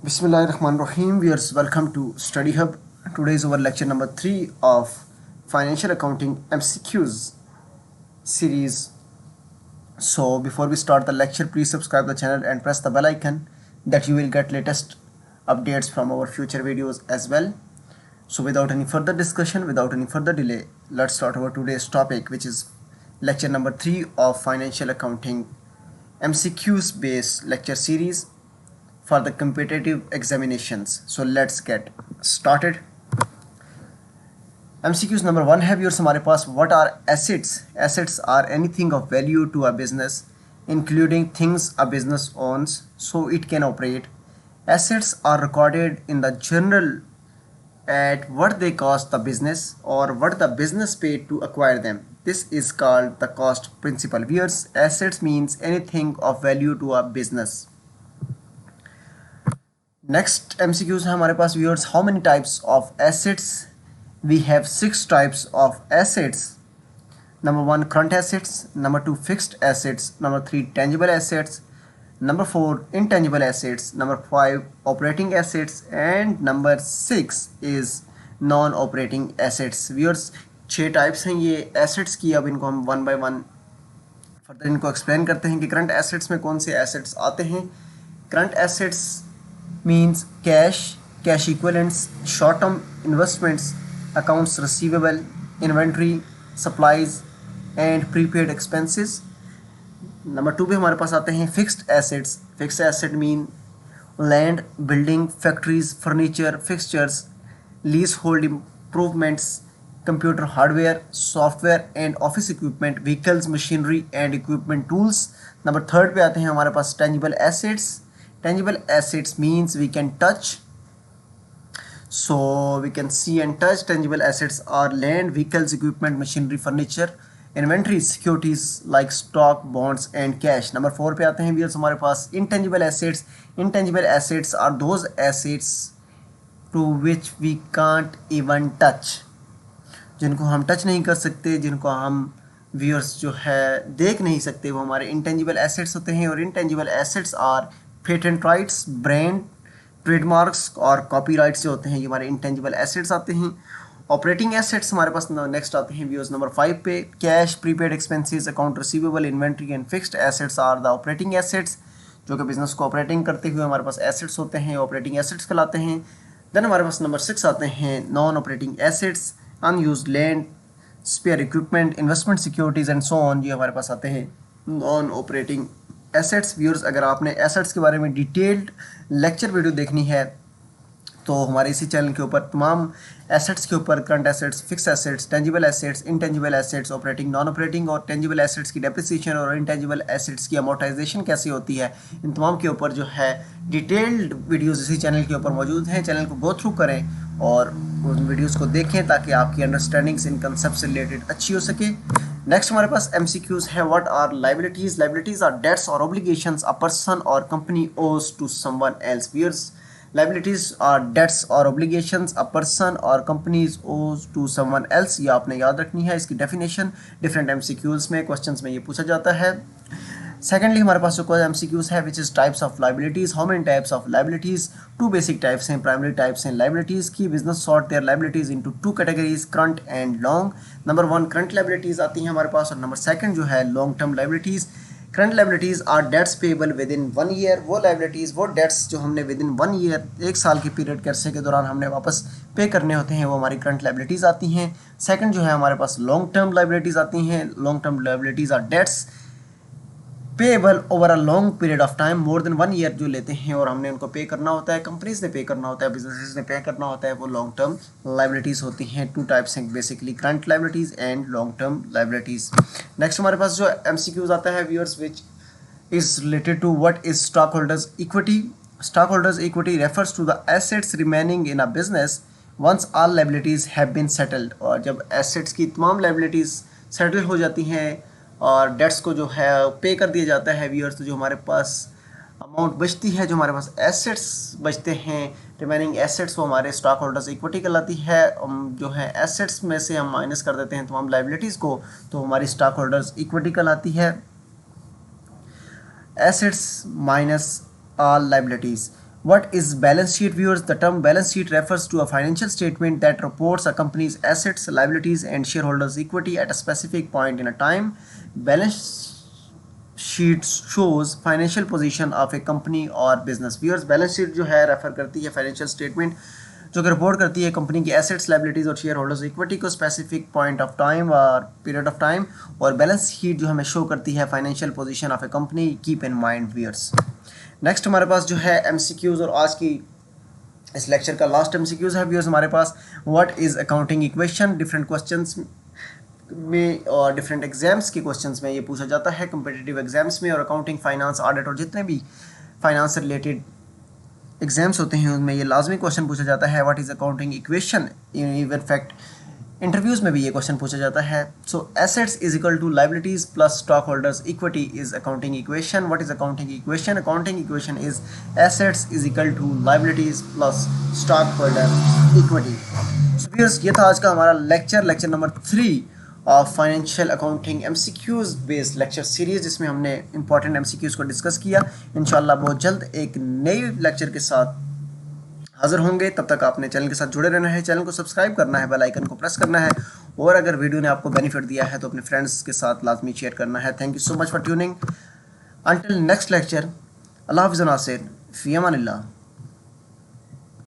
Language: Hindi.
Bismillahirrahmanirrahim. Viewers, welcome to Study Hub. Today is our lecture number 3 of Financial Accounting MCQs series. So before we start the lecture, please subscribe the channel and press the bell icon that you will get latest updates from our future videos as well. So without any further discussion, without any further delay, let's start our today's topic, which is lecture number 3 of Financial Accounting MCQs based lecture series for the competitive examinations. So let's get started. MCQs number 1 है व्यूअर्स हमारे पास. What are assets? Assets are anything of value to a business, including things a business owns, so it can operate. Assets are recorded in the journal at what they cost the business or what the business paid to acquire them. This is called the cost principle. Viewers, assets means anything of value to a business. Next MCQs है हमारे पास viewers. How many types of assets? We have 6 types of assets. Number 1 current assets, number 2 fixed assets, number 3 tangible assets, number 4 intangible assets, number 5 operating assets and number 6 is non operating assets. Viewers 6 types हैं ये एसेट्स की. अब इनको हम वन बाय वन फर्दर इनको एक्सप्लेन करते हैं कि करंट एसेट्स में कौन से एसेट्स आते हैं. Current assets means cash equivalents, short-term investments, accounts receivable, inventory, supplies and prepaid expenses. Number 2 पे हमारे पास आते हैं fixed assets. Fixed asset mean land, building, factories, furniture, fixtures, lease hold improvements, computer hardware, software and office equipment, vehicles, machinery and equipment tools. Number 3 पे आते हैं हमारे पास tangible assets. Tangible assets means we can touch, so we can see and touch. Tangible assets are land, vehicles, equipment, machinery, furniture, inventory, securities like stock, bonds and cash. Number 4 पे आते हैं व्यूअर्स हमारे पास intangible assets. Intangible assets are those assets to which we can't even touch, जिनको हम टच नहीं कर सकते, जिनको हम व्यूअर्स जो है देख नहीं सकते, वो हमारे intangible assets होते हैं. और intangible assets are patent rights, brand, trademarks और कॉपीराइट्स जो होते हैं ये हमारे इंटेंजिबल एसेट्स आते हैं. ऑपरेटिंग एसेट्स हमारे पास नेक्स्ट आते हैं व्यूअर्स नंबर 5 पे. Cash, prepaid expenses, account receivable, inventory and fixed assets are the operating assets, जो कि बिजनेस को ऑपरेटिंग करते हुए हमारे पास एसेट्स होते हैं, ऑपरेटिंग एसेट्स कहलाते हैं. देन हमारे पास नंबर 6 आते हैं non operating assets, unused land, spare equipment, investment securities and so on, ये हमारे पास आते हैं नॉन ऑपरेटिंग एसेट्स. व्यूअर्स अगर आपने एसेट्स के बारे में डिटेल्ड लेक्चर वीडियो देखनी है तो हमारे इसी चैनल के ऊपर तमाम एसेट्स के ऊपर current assets, fix assets, tangible assets, intangible assets, operating, non operating और टेंजिबल एसेट्स की डेप्रिसिएशन और इनटेंजिबल एसेट्स की अमोर्टाइजेशन कैसे होती है, इन तमाम के ऊपर जो है डिटेल्ड वीडियोस इसी चैनल के ऊपर मौजूद हैं. चैनल को गो थ्रू करें और उन वीडियोज़ को देखें ताकि आपकी अंडरस्टैंडिंग्स इन कंसेप्ट से रिलेटेड अच्छी हो सके. नेक्स्ट हमारे पास MCQs है. What are liabilities? Liabilities are debts और ऑब्लिगेशंस अ पर्सन और company owes to someone else. Viewers, liabilities are debts और ऑब्लिगेशंस अ पर्सन और companies owes to someone else. ये आपने याद रखनी है. इसकी डेफिनेशन डिफरेंट MCQs में, क्वेश्चंस में ये पूछा जाता है. सेकेंडली हमारे पास जो MCQs है which is types of liabilities. How many types of liabilities? 2 basic types हैं, प्राइमरी टाइप्स हैं लाइबिलिटीज की. Business sort their liabilities into 2 categories, current and long. Number 1 current liabilities आती हैं हमारे पास और नंबर 2 जो है long term liabilities. Current liabilities are debts payable within 1 year. वो लाइबिलिटीज, वो डेट्स जो हमने विद इन 1 ईयर, 1 साल के पीरियड के अरसे के दौरान हमने वापस पे करने होते हैं, वो हमारी करंट लाइबिलिटीज आती हैं. सेकंड जो है हमारे पास लॉन्ग टर्म लाइबिलिटीज आती हैं. Long term liabilities are debts payable over a long period of time, more than 1 year जो लेते हैं और हमने उनको पे करना होता है, कंपनीज ने पे करना होता है, बिजनेसेस ने पे करना होता है, वो लॉन्ग टर्म लाइबिलिटीज होती हैं. 2 टाइप्स हैं basically, current liabilities and long term liabilities. Next हमारे पास जो MCQs आता है viewers which is related to what is stock holders equity. Stock holders equity refers to the assets remaining in a business once all liabilities have been settled. और जब एसेट्स की तमाम लाइबिलिटीज सेटल हो जाती हैं और डेट्स को जो है पे कर दिया जाता है व्यूअर्स, तो जो हमारे पास अमाउंट बचती है, जो हमारे पास एसेट्स बचते हैं, रिमेनिंग एसेट्स, वो हमारे स्टॉक होल्डर्स इक्विटी कहलाती है. जो है एसेट्स में से हम माइनस कर देते हैं तमाम लाइबिलिटीज़ को, तो हमारी स्टॉक होल्डर्स इक्विटी कहलाती है. Assets minus all liabilities. What is balance sheet, viewers? The term balance sheet refers to a financial statement that reports a company's assets, liabilities, and shareholders' equity at a specific point in a time. Balance sheet shows financial position of a company or business. Viewers, balance sheet जो है रेफर करती है फाइनेंशियल स्टेटमेंट जो कि रिपोर्ट करती है कंपनी की एसेट्स, लाइबिलिटीज और शेयर होल्डर्स इक्विटी को स्पेसिफिक पॉइंट ऑफ टाइम और पीरियड ऑफ टाइम, और बैलेंस शीट जो हमें शो करती है financial position of A company. Keep in mind viewers. Next हमारे पास जो है एमसीक्यूज, और आज की इस लेक्चर का लास्ट एमसीक्यूज है व्यूअर्स हमारे पास. What is accounting equation? Different questions में और डिफरेंट एग्जाम्स के क्वेश्चंस में ये पूछा जाता है, कम्पिटिटिव एग्जाम्स में और अकाउंटिंग, फाइनेंस, ऑडिट और जितने भी फाइनेंस से रिलेटेड एग्जाम्स होते हैं उनमें ये लाजमी क्वेश्चन पूछा जाता है. What is accounting equation? Even fact interviews में भी ये क्वेश्चन पूछा जाता है. So assets is equal to liabilities plus stock holders equity is accounting equation. What is accounting equation? Accounting equation is assets is equal to liabilities plus stock holder equity. ये था आज का हमारा lecture number 3 of financial accounting MCQs based lecture series, जिसमें हमने इंपॉर्टेंट एमसीक्यूज को डिस्कस किया. इंशाल्लाह बहुत जल्द एक नए लेक्चर के साथ हाजिर होंगे. तब तक आपने चैनल के साथ जुड़े रहना है, चैनल को सब्सक्राइब करना है, बेल आइकन को प्रेस करना है, और अगर वीडियो ने आपको बेनिफिट दिया है तो अपने फ्रेंड्स के साथ लाजमी शेयर करना है. Thank you so much for tuning. Until next lecture, अल्लाह हाफ़िज़, नासिर, फ़ी अमानिल्लाह.